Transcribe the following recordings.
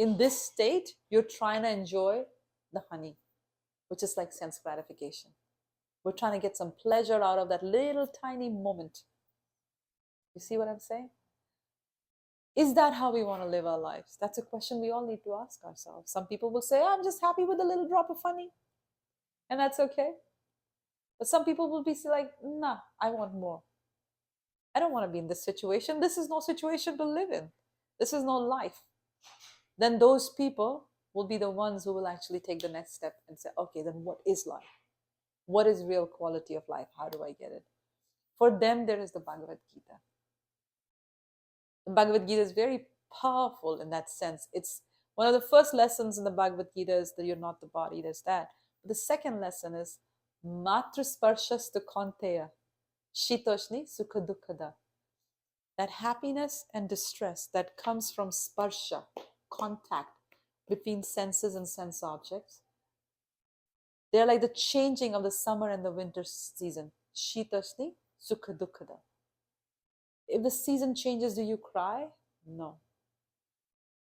in this state, you're trying to enjoy the honey, which is like sense gratification. We're trying to get some pleasure out of that little tiny moment. You see what I'm saying? Is that how we want to live our lives? That's a question we all need to ask ourselves. Some people will say, I'm just happy with a little drop of honey, and that's okay. But some people will be like, nah, I want more. I don't want to be in this situation. This is no situation to live in. This is no life. Then those people will be the ones who will actually take the next step and say, okay, then what is life? What is real quality of life? How do I get it? For them, there is the Bhagavad Gita. The Bhagavad Gita is very powerful in that sense. It's one of the first lessons in the Bhagavad Gita is that you're not the body. There's that. But the second lesson is Matra Sparshas Konteya, Shitoshni Sukha Dukkada. That happiness and distress that comes from sparsha, contact between senses and sense objects. They're like the changing of the summer and the winter season. Shitoshni Sukha Dukkada. If the season changes, do you cry? No.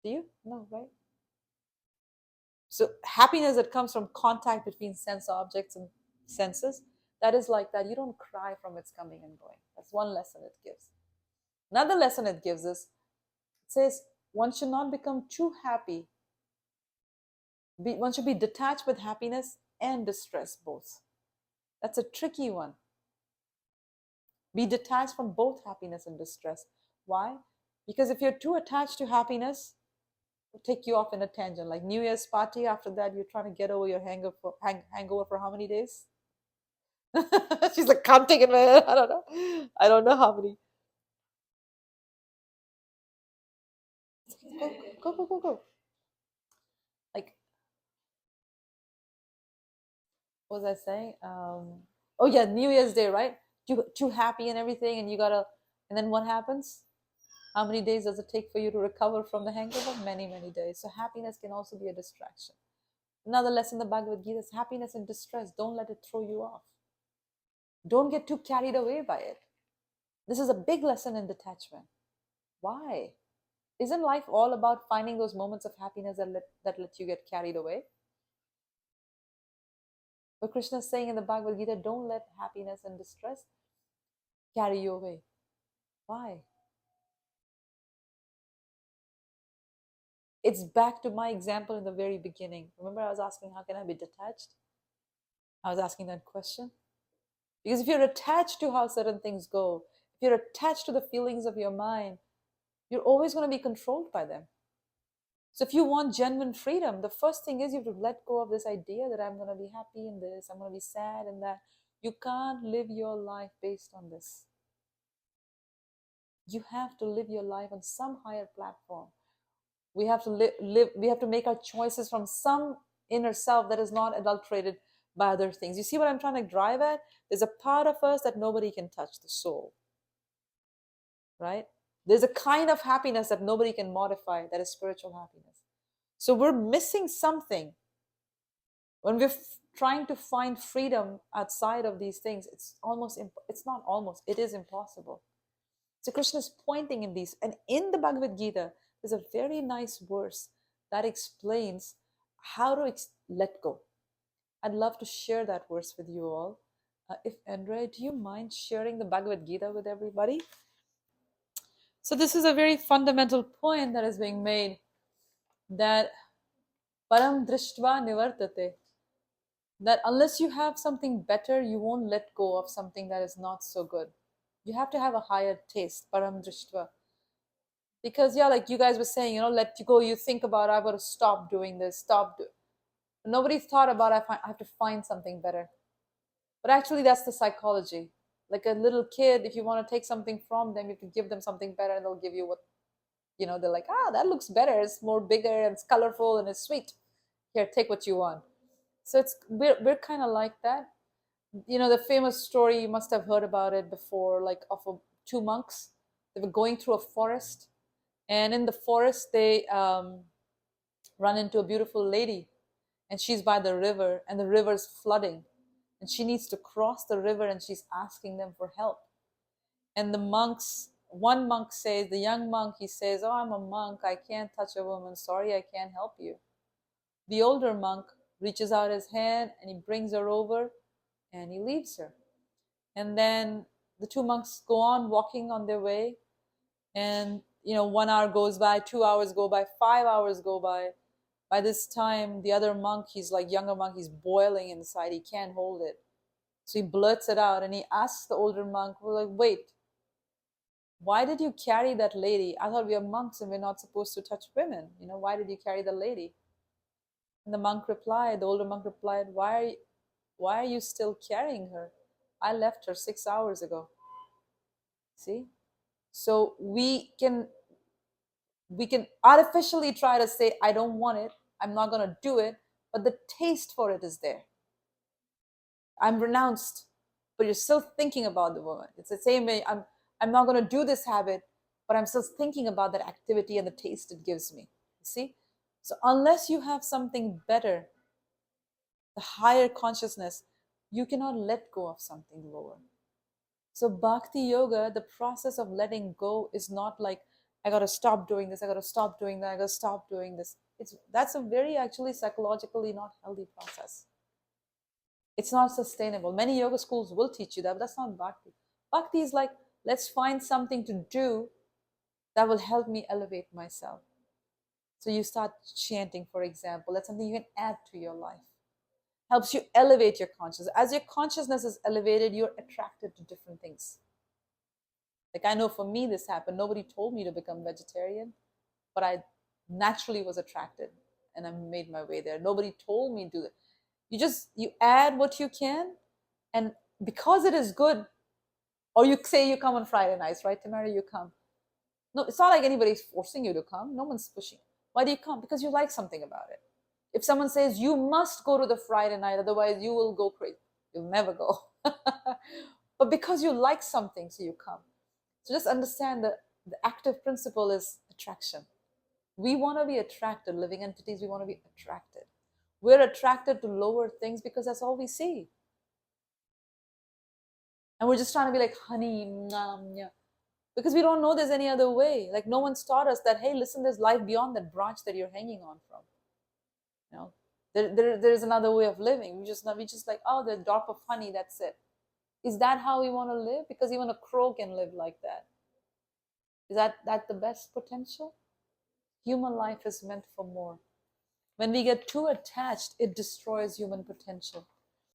Do you? No, right? So happiness that comes from contact between sense objects and senses, that is like that. You don't cry from its coming and going. That's one lesson it gives. Another lesson it gives is, it says, one should not become too happy. One should be detached with happiness and distress both. That's a tricky one. Be detached from both happiness and distress. Why? Because if you're too attached to happiness, it'll take you off in a tangent. Like New Year's party, after that, you're trying to get over your hangover for how many days? She's like counting in my head. I don't know. I don't know how many. Go. Like, what was I saying? Oh yeah, New Year's Day, right? Too happy and everything, and you gotta. And then what happens? How many days does it take for you to recover from the hangover? Many, many days. So happiness can also be a distraction. Another lesson in the Bhagavad Gita is happiness and distress. Don't let it throw you off. Don't get too carried away by it. This is a big lesson in detachment. Why? Isn't life all about finding those moments of happiness that let you get carried away? But Krishna is saying in the Bhagavad Gita, don't let happiness and distress carry you away. Why? It's back to my example in the very beginning. Remember, I was asking, how can I be detached? I was asking that question. Because if you're attached to how certain things go, if you're attached to the feelings of your mind, you're always going to be controlled by them. So if you want genuine freedom, the first thing is you have to let go of this idea that I'm going to be happy in this, I'm going to be sad in that. You can't live your life based on this. You have to live your life on some higher platform. We have to we have to make our choices from some inner self that is not adulterated by other things. You see what I'm trying to drive at? There's a part of us that nobody can touch, the soul. Right? There's a kind of happiness that nobody can modify, that is spiritual happiness. So we're missing something. When we're trying to find freedom outside of these things, it is impossible. So Krishna is pointing in these, and in the Bhagavad Gita, there's a very nice verse that explains how to let go. I'd love to share that verse with you all. If Andre, do you mind sharing the Bhagavad Gita with everybody? So this is a very fundamental point that is being made, that param drishtva nivartate, that unless you have something better, you won't let go of something that is not so good. You have to have a higher taste, param drishtva. Because like you guys were saying, let you go, you think about, I've got to stop doing this, Nobody's thought about, I have to find something better. But actually that's the psychology. Like a little kid, if you want to take something from them, you have to give them something better, and they'll give you what, they're like, that looks better, it's more bigger, and it's colorful, and it's sweet. Here, take what you want. So we're kind of like that. The famous story, you must have heard about it before, like of two monks. They were going through a forest, and in the forest they run into a beautiful lady, and she's by the river, and the river's flooding, and she needs to cross the river, and she's asking them for help. And the monks one monk says, the young monk, he says, "Oh, I'm a monk. I can't touch a woman. Sorry, I can't help you." The older monk reaches out his hand and he brings her over and he leaves her. And then the two monks go on walking on their way. And, 1 hour goes by, 2 hours go by, 5 hours go by. By this time, the other monk, he's like younger monk, he's boiling inside. He can't hold it. So he blurts it out and he asks the older monk, well, like, wait, why did you carry that lady? I thought we are monks and we're not supposed to touch women. Why did you carry the lady? And the older monk replied, why are you still carrying her? I left her 6 hours ago. See? So we can artificially try to say, I don't want it, I'm not going to do it, but the taste for it is there. I'm renounced, but you're still thinking about the woman. It's the same way. I'm not going to do this habit, but I'm still thinking about that activity and the taste it gives me. You see? So unless you have something better, the higher consciousness, you cannot let go of something lower. So bhakti yoga, the process of letting go is not like, I got to stop doing this, I got to stop doing that, I got to stop doing this. That's a very actually psychologically not healthy process. It's not sustainable. Many yoga schools will teach you that, but that's not bhakti. Bhakti is like, let's find something to do that will help me elevate myself. So you start chanting, for example. That's something you can add to your life. Helps you elevate your consciousness. As your consciousness is elevated, you're attracted to different things. Like, I know for me this happened. Nobody told me to become vegetarian, but I naturally was attracted and I made my way there. Nobody told me to do it. You add what you can, and because it is good, or you say you come on Friday nights, right, Tamara, you come. No, it's not like anybody's forcing you to come. No one's pushing. Why do you come? Because you like something about it. If someone says you must go to the Friday night, otherwise you will go crazy, you'll never go. But because you like something, so you come. So just understand that the active principle is attraction. We want to be attracted, living entities, we want to be attracted. We're attracted to lower things because that's all we see. And we're just trying to be like honey, because we don't know there's any other way. Like, no one's taught us that, hey, listen, there's life beyond that branch that you're hanging on from. There's another way of living. We just like, oh, the drop of honey, that's it. Is that how we want to live? Because even a crow can live like that. Is that the best potential? Human life is meant for more. When we get too attached, it destroys human potential.